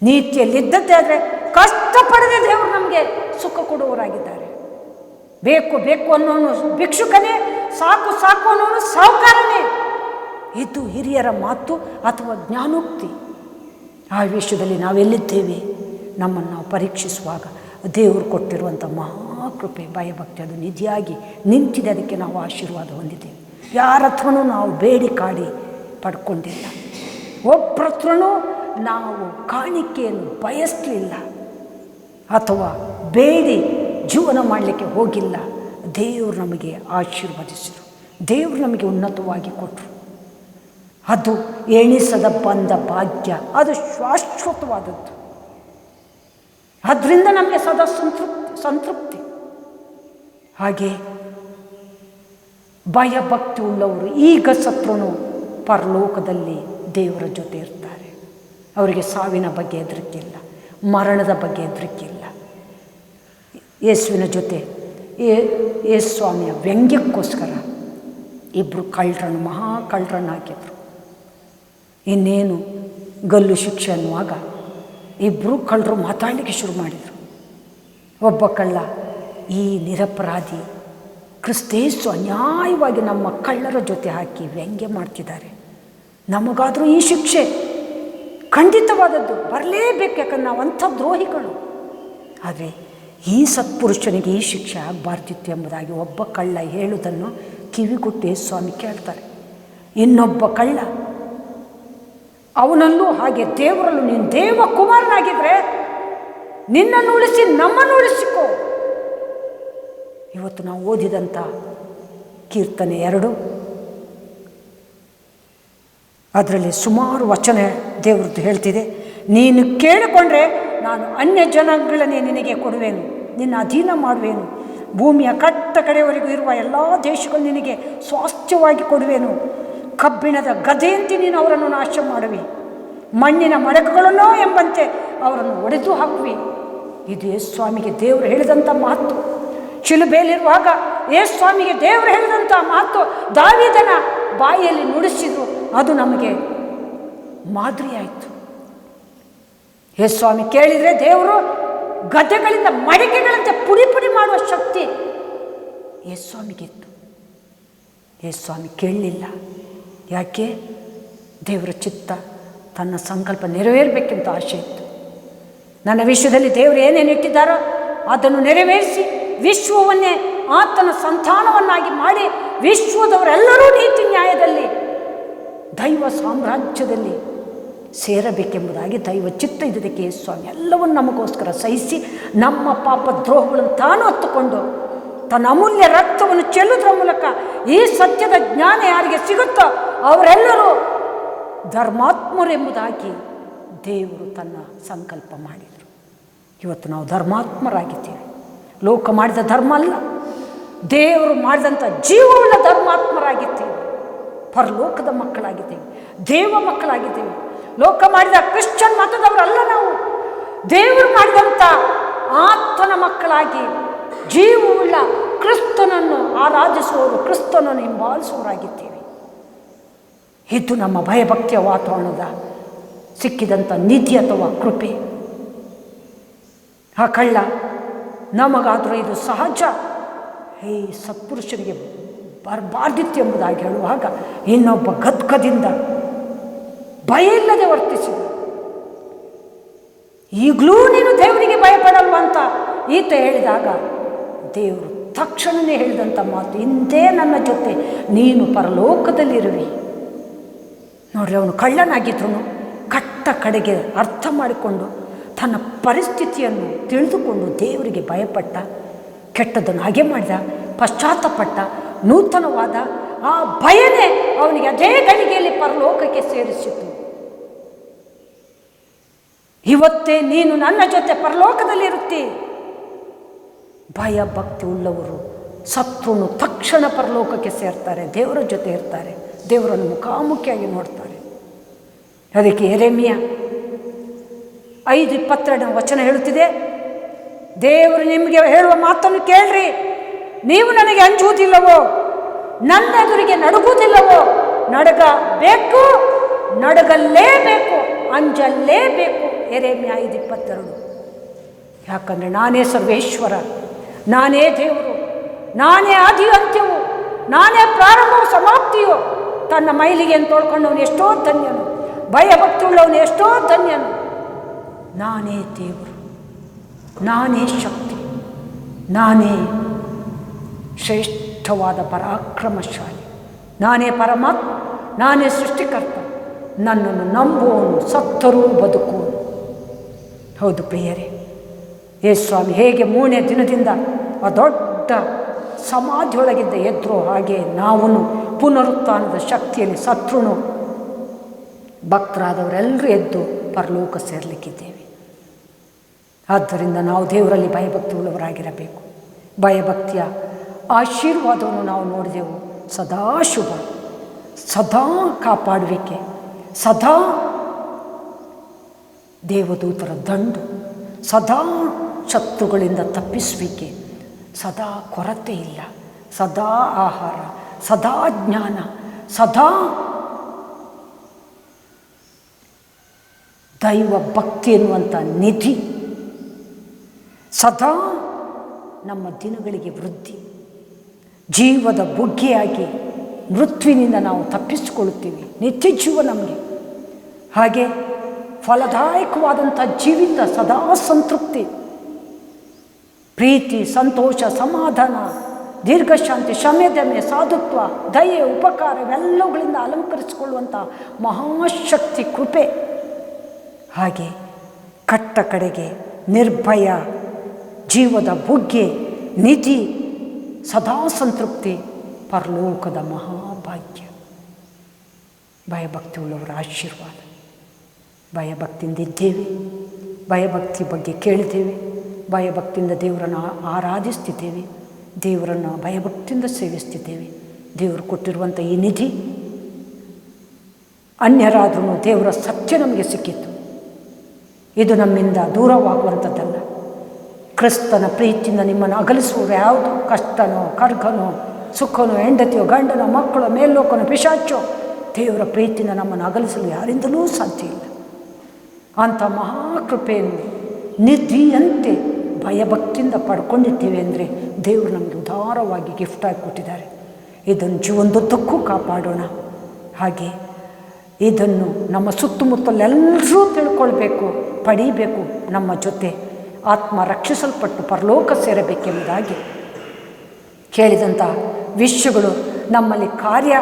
ನೀತಿಯಲ್ಲಿದ್ದದ್ದೇ ಆದರೆ ಕಷ್ಟಪಡದೆ ದೇವರು ನಮಗೆ ಸುಖ ಕೊಡುವವರಾಗಿದ್ದಾರೆ. ಬೇಕು ಬೇಕು ಅನ್ನೋನು ಭಿಕ್ಷುಕನೇ ಸಾಕು ಸಾಕು ಅನ್ನೋನು ಸಾಹುಕಾರನೇ. ಇದು ಹಿರಿಯರ ಮಾತು ಅಥವಾ ಜ್ಞಾನೋಕ್ತಿ. ಆ ವಿಷಯದಲ್ಲಿ ನಾವೆಲ್ಲಿದ್ದೇವೆ? ನಮ್ಮನ್ನು ನಾವು ಪರೀಕ್ಷಿಸುವಾಗ ದೇವರು ಕೊಟ್ಟಿರುವಂಥ ಮಹಾಕೃಪೆ ಭಯಭಕ್ತಿ ಅದು ನಿಧಿಯಾಗಿ ನಿಂತಿದೆ. ಅದಕ್ಕೆ ನಾವು ಆಶೀರ್ವಾದ ಹೊಂದಿದ್ದೇವೆ. ಯಾರ ಹತ್ರನೂ ನಾವು ಬೇಡಿ ಕಾಡಿ ಪಡ್ಕೊಂಡಿಲ್ಲ. ಒಬ್ಬರ ಹತ್ರನೂ ನಾವು ಕಾಣಿಕೆಯನ್ನು ಬಯಸಲಿಲ್ಲ ಅಥವಾ ಬೇಡಿ ಜೀವನ ಮಾಡಲಿಕ್ಕೆ ಹೋಗಿಲ್ಲ. ದೇವರು ನಮಗೆ ಆಶೀರ್ವದಿಸಿದರು. ದೇವರು ನಮಗೆ ಉನ್ನತವಾಗಿ ಕೊಟ್ಟರು. ಅದು ಎಣಿಸದ ಬಂದ ಭಾಗ್ಯ. ಅದು ಶಾಶ್ವತವಾದದ್ದು. ಅದರಿಂದ ನಮಗೆ ಸದಾ ಸಂತೃಪ್ತಿ. ಹಾಗೆ ಭಯಭಕ್ತಿ ಉಳ್ಳವರು ಈಗ ಸತ್ರೂ ಪರಲೋಕದಲ್ಲಿ ದೇವರ ಜೊತೆ ಇರ್ತಾರೆ. ಅವರಿಗೆ ಸಾವಿನ ಬಗ್ಗೆ ಹೆದರಿಕಿಲ್ಲ, ಮರಣದ ಬಗ್ಗೆ ಹೆದರಿಕಿಲ್ಲ. ಯೇಸುವಿನ ಜೊತೆ ಯೇಸು ಸ್ವಾಮಿಯ ವ್ಯಂಗ್ಯಕ್ಕೋಸ್ಕರ ಇಬ್ಬರು ಕಳ್ಳರನ್ನು ಮಹಾ ಕಳ್ಳರನ್ನು ಹಾಕಿದರು. ಇನ್ನೇನು ಗಲ್ಲು ಶಿಕ್ಷೆ ಅನ್ನುವಾಗ ಇಬ್ಬರು ಕಳ್ಳರು ಮಾತಾಡಲಿಕ್ಕೆ ಶುರು ಮಾಡಿದರು. ಒಬ್ಬ ಕಳ್ಳ, ಈ ನಿರಪರಾಧಿ ಕ್ರಿಸ್ತೇಸು ಅನ್ಯಾಯವಾಗಿ ನಮ್ಮ ಕಳ್ಳರ ಜೊತೆ ಹಾಕಿ ವ್ಯಂಗ್ಯ ಮಾಡ್ತಿದ್ದಾರೆ, ನಮಗಾದರೂ ಈ ಶಿಕ್ಷೆ ಖಂಡಿತವಾದದ್ದು ಬರಲೇಬೇಕು, ಯಾಕಂದ್ರೆ ನಾವು ಅಂಥ ದ್ರೋಹಿಗಳು. ಆದರೆ ಈ ಸತ್ಪುರುಷನಿಗೆ ಈ ಶಿಕ್ಷೆ ಆಗಬಾರ್ದಿತ್ತು ಎಂಬುದಾಗಿ ಒಬ್ಬ ಕಳ್ಳ ಹೇಳುವುದನ್ನು ಕಿವಿಗೊಟ್ಟು ಯೇಸು ಸ್ವಾಮಿ ಕೇಳ್ತಾರೆ. ಇನ್ನೊಬ್ಬ ಕಳ್ಳ ಅವನಲ್ಲೂ ಹಾಗೆ ದೇವರಲ್ಲೂ, ನೀನು ದೇವಕುಮಾರನಾಗಿದ್ದರೆ ನಿನ್ನನ್ನು ಉಳಿಸಿ ನಮ್ಮನ್ನು ಉಳಿಸಿಕೋ. ಇವತ್ತು ನಾವು ಓದಿದಂಥ ಕೀರ್ತನೆ 2 ಅದರಲ್ಲಿ ಸುಮಾರು ವಚನ ದೇವ್ರದ್ದು ಹೇಳ್ತಿದೆ. ನೀನು ಕೇಳಿಕೊಂಡ್ರೆ ನಾನು ಅನ್ಯ ಜನಾಂಗಗಳನ್ನೇ ನಿನಗೆ ಕೊಡುವೆನು, ನಿನ್ನ ಅಧೀನ ಮಾಡುವೆನು, ಭೂಮಿಯ ಕಟ್ಟ ಕಡೆಯವರೆಗೂ ಇರುವ ಎಲ್ಲ ದೇಶಗಳು ನಿನಗೆ ಸ್ವಾಸ್ಥ್ಯವಾಗಿ ಕೊಡುವೆನು. ಕಬ್ಬಿಣದ ಗದೆಯಂತೆ ನೀನು ಅವರನ್ನು ನಾಶ ಮಾಡುವಿ, ಮಣ್ಣಿನ ಮಡಕುಗಳನ್ನೋ ಎಂಬಂತೆ ಅವರನ್ನು ಒಡೆದು ಹಾಕುವಿ. ಇದು ಯೇಸು ಸ್ವಾಮಿಗೆ ದೇವರು ಹೇಳಿದಂಥ ಮಾತು. ಶಿಲುಬೆಯಲ್ಲಿರುವಾಗ ಯೇಸು ಸ್ವಾಮಿಗೆ ದೇವರು ಹೇಳಿದಂಥ ಮಾತು ದಾವೀದನ ಬಾಯಿಯಲ್ಲಿ ನುಡಿಸಿದ್ರು. ಅದು ನಮಗೆ ಮಾದರಿಯಾಯಿತು. ಯೇಸು ಸ್ವಾಮಿ ಕೇಳಿದರೆ ದೇವರು ಗದ್ದೆಗಳಿಂದ ಮಡಿಕೆಗಳಂತೆ ಪುಡಿ ಪುಡಿ ಮಾಡುವ ಶಕ್ತಿ ಯೇಸು ಸ್ವಾಮಿಗಿತ್ತು. ಯೇಸು ಸ್ವಾಮಿ ಕೇಳಲಿಲ್ಲ. ಯಾಕೆ? ದೇವರ ಚಿತ್ತ, ತನ್ನ ಸಂಕಲ್ಪ ನೆರವೇರಬೇಕೆಂತ ಆಸೆ ಇತ್ತು. ನನ್ನ ವಿಶ್ವದಲ್ಲಿ ದೇವರು ಏನೇನು ಇಟ್ಟಿದ್ದಾರೋ ಅದನ್ನು ನೆರವೇರಿಸಿ ವಿಶ್ವವನ್ನೇ ಆತನ ಸಂತಾನವನ್ನಾಗಿ ಮಾಡಿ ವಿಶ್ವದವರೆಲ್ಲರೂ ನೀತಿ ನ್ಯಾಯದಲ್ಲಿ ದೈವ ಸಾಮ್ರಾಜ್ಯದಲ್ಲಿ ಸೇರಬೇಕೆಂಬುದಾಗಿ ದೈವ ಚಿತ್ತ ಇದ್ದದಕ್ಕೆ ಯೇಸು ಸ್ವಾಮಿ ಎಲ್ಲವನ್ನು ನಮಗೋಸ್ಕರ ಸಹಿಸಿ ನಮ್ಮ ಪಾಪ ದ್ರೋಹಗಳನ್ನು ತಾನು ಹೊತ್ತುಕೊಂಡು ತನ್ನ ಅಮೂಲ್ಯ ರಕ್ತವನ್ನು ಚೆಲ್ಲುವುದರ ಮೂಲಕ ಈ ಸತ್ಯದ ಜ್ಞಾನ ಯಾರಿಗೆ ಸಿಗುತ್ತೋ ಅವರೆಲ್ಲರೂ ಧರ್ಮಾತ್ಮರೆಂಬುದಾಗಿ ದೇವರು ತನ್ನ ಸಂಕಲ್ಪ ಮಾಡಿದರು. ಇವತ್ತು ನಾವು ಧರ್ಮಾತ್ಮರಾಗಿದ್ದೇವೆ. ಲೋಕ ಮಾಡಿದ ಧರ್ಮ ಅಲ್ಲ, ದೇವರು ಮಾಡಿದಂಥ ಜೀವವುಳ್ಳ ಧರ್ಮಾತ್ಮರಾಗಿದ್ದೇವೆ. ಪರಲೋಕದ ಮಕ್ಕಳಾಗಿದ್ದೇವೆ, ದೇವ ಮಕ್ಕಳಾಗಿದ್ದೇವೆ. ಲೋಕ ಮಾಡಿದ ಕ್ರಿಶ್ಚಿಯನ್ ಮತದವರಲ್ಲ ನಾವು. ದೇವರು ಮಾಡಿದಂಥ ಆತನ ಮಕ್ಕಳಾಗಿ ಜೀವವುಳ್ಳ ಕ್ರಿಸ್ತನನ್ನು ಆರಾಧಿಸುವವರು, ಕ್ರಿಸ್ತನನ್ನು ಹಿಂಬಾಲಿಸುವವರಾಗಿದ್ದೇವೆ. ಇದು ನಮ್ಮ ಭಯಭಕ್ತಿಯ ವಾತಾವರಣದ ಸಿಕ್ಕಿದಂಥ ನಿಧಿ ಅಥವಾ ಕೃಪೆ. ಆ ಕಳ್ಳ ನಮಗಾದರೂ ಇದು ಸಹಜ, ಈ ಸತ್ಪುರುಷರಿಗೆ ಬರಬಾರ್ದಿತ್ತು ಎಂಬುದಾಗಿ ಹೇಳುವಾಗ ಇನ್ನೊಬ್ಬ ಗದ್ಗದಿಂದ ಭಯ ಇಲ್ಲದೆ ವರ್ತಿಸಿದ. ಈಗಲೂ ನೀನು ದೇವರಿಗೆ ಭಯಪಡಲ್ವ ಅಂತ ಈತ ಹೇಳಿದಾಗ ದೇವರು ತಕ್ಷಣವೇ ಹೇಳಿದಂಥ ಮಾತು, ಇಂದೇ ನನ್ನ ಜೊತೆ ನೀನು ಪರಲೋಕದಲ್ಲಿರುವಿ. ನೋಡ್ರಿ, ಅವನು ಕಳ್ಳನಾಗಿದ್ರು ಕಟ್ಟ ಕಡೆಗೆ ಅರ್ಥ ಮಾಡಿಕೊಂಡು ತನ್ನ ಪರಿಸ್ಥಿತಿಯನ್ನು ತಿಳಿದುಕೊಂಡು ದೇವರಿಗೆ ಭಯಪಟ್ಟ, ಕೆಟ್ಟದ್ದನ್ನು ಹಾಗೆ ಮಾಡಿದ, ಪಶ್ಚಾತ್ತಪಟ್ಟ, ನೂತನವಾದ ಆ ಭಯನೇ ಅವನಿಗೆ ಅದೇ ಗಳಿಗೆಯಲ್ಲಿ ಪರಲೋಕಕ್ಕೆ ಸೇರಿಸಿತು. ಇವತ್ತೇ ನೀನು ನನ್ನ ಜೊತೆ ಪರಲೋಕದಲ್ಲಿರುತ್ತಿ. ಭಯ ಭಕ್ತಿ ಉಳ್ಳವರು ಸತ್ರು ತಕ್ಷಣ ಪರಲೋಕಕ್ಕೆ ಸೇರ್ತಾರೆ, ದೇವರ ಜೊತೆ ಇರ್ತಾರೆ, ದೇವರನ್ನು ಮುಖಾಮುಖಿಯಾಗಿ ನೋಡ್ತಾರೆ. ಅದಕ್ಕೆ ಯೆರೆಮೀಯ 5:22 ವಚನ ಹೇಳುತ್ತಿದೆ, ದೇವರು ನಿಮಗೆ ಹೇಳುವ ಮಾತನ್ನು ಕೇಳ್ರಿ. ನೀವು ನನಗೆ ಅಂಜುವುದಿಲ್ಲವೋ, ನನ್ನ ಎದುರಿಗೆ ನಡುಗುವುದಿಲ್ಲವೋ? ನಡಗಬೇಕು, ನಡಗಲೇಬೇಕು, ಅಂಜಲೇಬೇಕು. ಯೆರೆಮೀಯ 5:22. ಯಾಕಂದರೆ ನಾನೇ ಸರ್ವೇಶ್ವರ, ನಾನೇ ದೇವರು, ನಾನೇ ಆದಿ ಅಂತ್ಯವು, ನಾನೇ ಪ್ರಾರಂಭವು ಸಮಾಪ್ತಿಯೋ. ತನ್ನ ಮೈಲಿಗೆಯನ್ನು ತೋಳ್ಕೊಂಡವನು ಎಷ್ಟೋ ಧನ್ಯನು, ಭಯಭಕ್ತಿ ಉಳ್ಳವನು ಎಷ್ಟೋ ಧನ್ಯನು. ನಾನೇ ದೇವರು, ನಾನೇ ಶಕ್ತಿ, ನಾನೇ ಶ್ರೇಷ್ಠವಾದ ಪರಾಕ್ರಮಶಾಲಿ, ನಾನೇ ಪರಮಾತ್ಮ, ನಾನೇ ಸೃಷ್ಟಿಕರ್ತ. ನನ್ನನ್ನು ನಂಬುವವನು ಸತ್ತರೂ ಬದುಕುವನು. ಹೌದು ಪ್ರಿಯರೇ, ಯೇಸುಸ್ವಾಮಿ ಹೇಗೆ 3ನೇ ದಿನದಿಂದ ಆ ದೊಡ್ಡ ಸಮಾಧಿಯೊಳಗಿದ್ದ ಎದ್ರು, ಹಾಗೆ ನಾವು ಪುನರುತ್ಥಾನದ ಶಕ್ತಿಯಲ್ಲಿ ಸತ್ರುನು ಭಕ್ತರಾದವರೆಲ್ಲರೂ ಎದ್ದು ಪರಲೋಕ ಸೇರಲಿಕ್ಕಿದ್ದೇವೆ. ಆದ್ದರಿಂದ ನಾವು ದೇವರಲ್ಲಿ ಭಯಭಕ್ತಿ ಉಳ್ಳವರಾಗಿರಬೇಕು. ಭಯಭಕ್ತಿಯ ಆಶೀರ್ವಾದವನ್ನು ನಾವು ನೋಡಿದೆವು. ಸದಾ ಶುಭ, ಸದಾ ಕಾಪಾಡುವಿಕೆ, ಸದಾ ದೇವದೂತರ ದಂಡು, ಸದಾ ಶತ್ರುಗಳಿಂದ ತಪ್ಪಿಸುವಿಕೆ, ಸದಾ ಕೊರತೆ ಇಲ್ಲ, ಸದಾ ಆಹಾರ, ಸದಾ ಜ್ಞಾನ, ಸದಾ ದೈವ ಭಕ್ತಿ ಎನ್ನುವಂಥ ನಿಧಿ, ಸದಾ ನಮ್ಮ ದಿನಗಳಿಗೆ ವೃದ್ಧಿ, ಜೀವದ ಬುಗ್ಗೆಯಾಗಿ ಮೃತ್ಯುವಿನಿಂದ ನಾವು ತಪ್ಪಿಸಿಕೊಳ್ಳುತ್ತೀವಿ. ನಿತ್ಯ ಜೀವ ನಮಗೆ. ಹಾಗೆ ಫಲದಾಯಕವಾದಂಥ ಜೀವಿತ, ಸದಾ ಸಂತೃಪ್ತಿ, ಪ್ರೀತಿ, ಸಂತೋಷ, ಸಮಾಧಾನ, ದೀರ್ಘಶಾಂತಿ, ಶಮೆದಮೆ, ಸಾಧುತ್ವ, ದಯೆ, ಉಪಕಾರ ಇವೆಲ್ಲವುಗಳಿಂದ ಅಲಂಕರಿಸಿಕೊಳ್ಳುವಂಥ ಮಹಾಶಕ್ತಿ, ಕೃಪೆ. ಹಾಗೆ ಕಟ್ಟ ಕಡೆಗೆ ನಿರ್ಭಯ, ಜೀವದ ಬುಗ್ಗೆ, ನಿಧಿ, ಸದಾ ಸಂತೃಪ್ತಿ, ಪರಲೋಕದ ಮಹಾಭಾಗ್ಯ. ಭಯಭಕ್ತಿ ಉಳ್ಳವರ ಆಶೀರ್ವಾದ. ಭಯಭಕ್ತಿಯಿಂದ ಇದ್ದೇವೆ, ಭಯಭಕ್ತಿ ಬಗ್ಗೆ ಕೇಳಿದ್ದೇವೆ, ಭಯಭಕ್ತಿಯಿಂದ ದೇವರನ್ನು ಆರಾಧಿಸ್ತಿದ್ದೇವೆ, ದೇವರನ್ನು ಭಯಭಕ್ತಿಯಿಂದ ಸೇವಿಸ್ತಿದ್ದೇವೆ. ದೇವರು ಕೊಟ್ಟಿರುವಂಥ ಈ ನಿಧಿ ಅನ್ಯರಾದ್ರೂ ದೇವರ ಸತ್ಯ ನಮಗೆ ಸಿಕ್ಕಿತ್ತು. ಇದು ನಮ್ಮಿಂದ ದೂರವಾಗುವಂಥದ್ದಲ್ಲ. ಕ್ರಿಸ್ತನ ಪ್ರೀತಿಯಿಂದ ನಿಮ್ಮನ್ನು ಅಗಲಿಸುವುದು ಯಾವುದು? ಕಷ್ಟನೋ, ಖಡ್ಗನೋ, ಸುಖನೋ, ಹೆಂಡತಿಯೋ, ಗಂಡನೋ, ಮಕ್ಕಳೋ, ಮೇಲ್ಲೋಕನೋ, ಪಿಶಾಚೋ, ದೇವರ ಪ್ರೀತಿಯಿಂದ ನಮ್ಮನ್ನು ಅಗಲಿಸಲು ಯಾರಿಂದಲೂ ಸಾಧ್ಯ ಇಲ್ಲ. ಅಂಥ ಮಹಾಕೃಪೆಯನ್ನು ನಿಧಿಯಂತೆ ಭಯಭಕ್ತಿಯಿಂದ ಪಡ್ಕೊಂಡಿದ್ದೇವೆ ಅಂದರೆ ದೇವರು ನಮಗೆ ಉದಾರವಾಗಿ ಗಿಫ್ಟಾಗಿ ಕೊಟ್ಟಿದ್ದಾರೆ. ಇದನ್ನು ಜೀವನದುದ್ದಕ್ಕೂ ಕಾಪಾಡೋಣ. ಹಾಗೆ ಇದನ್ನು ನಮ್ಮ ಸುತ್ತಮುತ್ತಲೆಲ್ಲರೂ ತಿಳ್ಕೊಳ್ಬೇಕು, ಪಡೀಬೇಕು. ನಮ್ಮ ಜೊತೆ ಆತ್ಮ ರಕ್ಷಿಸಲ್ಪಟ್ಟು ಪರಲೋಕ ಸೇರಬೇಕೆಂಬುದಾಗಿ ಕೇಳಿದಂಥ ವಿಷಯಗಳು ನಮ್ಮಲ್ಲಿ ಕಾರ್ಯ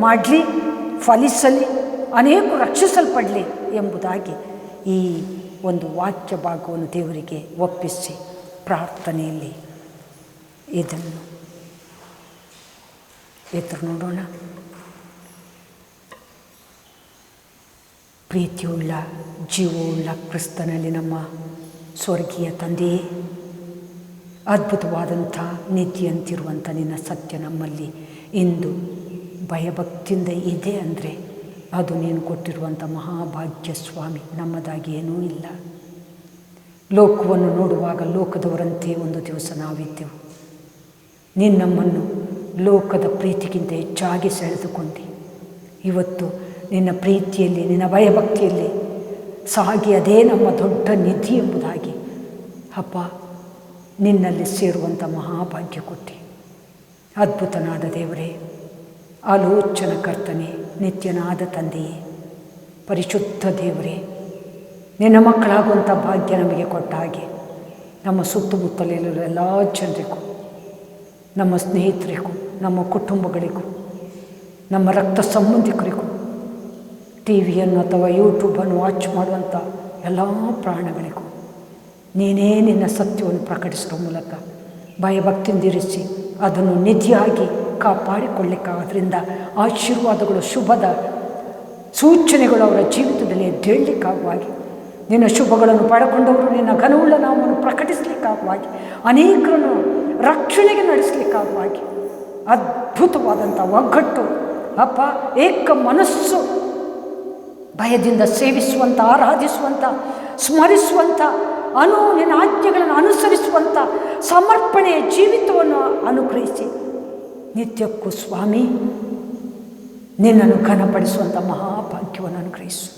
ಮಾಡಲಿ, ಫಲಿಸಲಿ, ಅನೇಕರು ರಕ್ಷಿಸಲ್ಪಡಲಿ ಎಂಬುದಾಗಿ ಈ ಒಂದು ವಾಕ್ಯ ಭಾಗವನ್ನು ದೇವರಿಗೆ ಒಪ್ಪಿಸಿ ಪ್ರಾರ್ಥನೆಯಲ್ಲಿ ಇದನ್ನು ಎದುರು ನೋಡೋಣ. ಪ್ರೀತಿಯುಳ್ಳ ಜೀವವುಳ್ಳ ಕ್ರಿಸ್ತನಲ್ಲಿ ನಮ್ಮ ಸ್ವರ್ಗೀಯ ತಂದೆಯೇ, ಅದ್ಭುತವಾದಂಥ ನೀತಿಯಂತಿರುವಂಥ ನಿನ್ನ ಸತ್ಯ ನಮ್ಮಲ್ಲಿ ಇಂದು ಭಯಭಕ್ತಿಯಿಂದ ಇದೆ ಅಂದರೆ ಅದು ನೀನು ಕೊಟ್ಟಿರುವಂಥ ಮಹಾಭಾಗ್ಯ ಸ್ವಾಮಿ. ನಮ್ಮದಾಗಿ ಏನೂ ಇಲ್ಲ. ಲೋಕವನ್ನು ನೋಡುವಾಗ ಲೋಕದವರಂತೆ ಒಂದು ದಿವಸ ನಾವಿದ್ದೆವು. ನೀನು ನಮ್ಮನ್ನು ಲೋಕದ ಪ್ರೀತಿಗಿಂತ ಹೆಚ್ಚಾಗಿ ಸೆಳೆದುಕೊಂಡು ಇವತ್ತು ನಿನ್ನ ಪ್ರೀತಿಯಲ್ಲಿ, ನಿನ್ನ ಭಯಭಕ್ತಿಯಲ್ಲಿ ಸಾಗಿ ಅದೇ ನಮ್ಮ ದೊಡ್ಡ ನಿಧಿ ಎಂಬುದಾಗಿ ಅಪ್ಪ ನಿನ್ನಲ್ಲಿ ಸೇರುವಂಥ ಮಹಾಭಾಗ್ಯ ಕೊಟ್ಟೆ. ಅದ್ಭುತನಾದ ದೇವರೇ, ಆಲೋಚನಕರ್ತನೇ, ನಿತ್ಯನಾದ ತಂದೆಯೇ, ಪರಿಶುದ್ಧ ದೇವರೇ, ನಿನ್ನ ಮಕ್ಕಳಾಗುವಂಥ ಭಾಗ್ಯ ನಮಗೆ ಕೊಟ್ಟ ಹಾಗೆ ನಮ್ಮ ಸುತ್ತಮುತ್ತಲಿರುವ ಎಲ್ಲ ಜನರಿಗೂ, ನಮ್ಮ ಸ್ನೇಹಿತರಿಗೂ, ನಮ್ಮ ಕುಟುಂಬಗಳಿಗೂ, ನಮ್ಮ ರಕ್ತ ಸಂಬಂಧಿಕರಿಗೂ, ಟಿ ವಿಯನ್ನು ಅಥವಾ ಯೂಟ್ಯೂಬನ್ನು ವಾಚ್ ಮಾಡುವಂಥ ಎಲ್ಲ ಪ್ರಾಣಗಳಿಗೂ ನೀನೇ ನಿನ್ನ ಸತ್ಯವನ್ನು ಪ್ರಕಟಿಸುವ ಮೂಲಕ ಭಯಭಕ್ತಿಯಿಂದಿರಿಸಿ ಅದನ್ನು ನಿಧಿಯಾಗಿ ಕಾಪಾಡಿಕೊಳ್ಳಿಕ್ಕಾಗೋದ್ರಿಂದ ಆಶೀರ್ವಾದಗಳು, ಶುಭದ ಸೂಚನೆಗಳು ಅವರ ಜೀವಿತದಲ್ಲಿ ಎದ್ದೇಳಲಿಕ್ಕಾಗುವಾಗಿ, ನಿನ್ನ ಶುಭಗಳನ್ನು ಪಡ್ಕೊಂಡವರು ನಿನ್ನ ಘನವುಳ್ಳ ನಾಮವನ್ನು ಪ್ರಕಟಿಸಲಿಕ್ಕಾಗುವಾಗಿ, ಅನೇಕರನ್ನು ರಕ್ಷಣೆಗೆ ನಡೆಸಲಿಕ್ಕಾಗುವಾಗಿ, ಅದ್ಭುತವಾದಂಥ ಒಗ್ಗಟ್ಟು ಅಪ್ಪ, ಏಕ ಮನಸ್ಸು, ಭಯದಿಂದ ಸೇವಿಸುವಂಥ, ಆರಾಧಿಸುವಂಥ, ಸ್ಮರಿಸುವಂಥ, ನಿನ್ನ ಆಜ್ಞೆಗಳನ್ನು ಅನುಸರಿಸುವಂಥ ಸಮರ್ಪಣೆಯ ಜೀವಿತವನ್ನು ಅನುಗ್ರಹಿಸಿ ನಿತ್ಯಕ್ಕೂ ಸ್ವಾಮಿ ನಿನ್ನನ್ನು ಘನಪಡಿಸುವಂಥ ಮಹಾಭಾಗ್ಯವನ್ನು ಅನುಗ್ರಹಿಸು.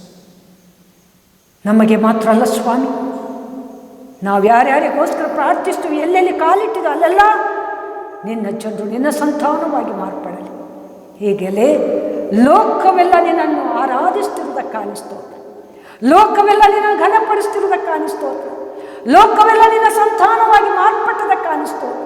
ನಮಗೆ ಮಾತ್ರ ಅಲ್ಲ ಸ್ವಾಮಿ, ನಾವು ಯಾರ್ಯಾರಿಗೋಸ್ಕರ ಪ್ರಾರ್ಥಿಸ್ತೀವಿ, ಎಲ್ಲೆಲ್ಲಿ ಕಾಲಿಟ್ಟಿದ್ದು ಅಲ್ಲೆಲ್ಲ ನಿನ್ನ ಜನರು ನಿನ್ನ ಸಂತಾನವಾಗಿ ಮಾರ್ಪಡಲಿ. ಹೀಗೆಲೇ ಲೋಕವೆಲ್ಲ ನಿನ್ನನ್ನು ಆರಾಧಿಸ್ತಿರುವುದಕ್ಕಾಗಿ ಸ್ತೋತ್ರ. ಲೋಕವೆಲ್ಲ ನಿನ್ನನ್ನು ಘನಪಡಿಸ್ತಿರುವುದಕ್ಕಾಗಿ ಸ್ತೋತ್ರ. ಲೋಕವೆಲ್ಲ ನಿನ್ನ ಸಂತಾನವಾಗಿ ಮಾರ್ಪಟ್ಟದಕ್ಕಾಗಿ ಸ್ತೋತ್ರ.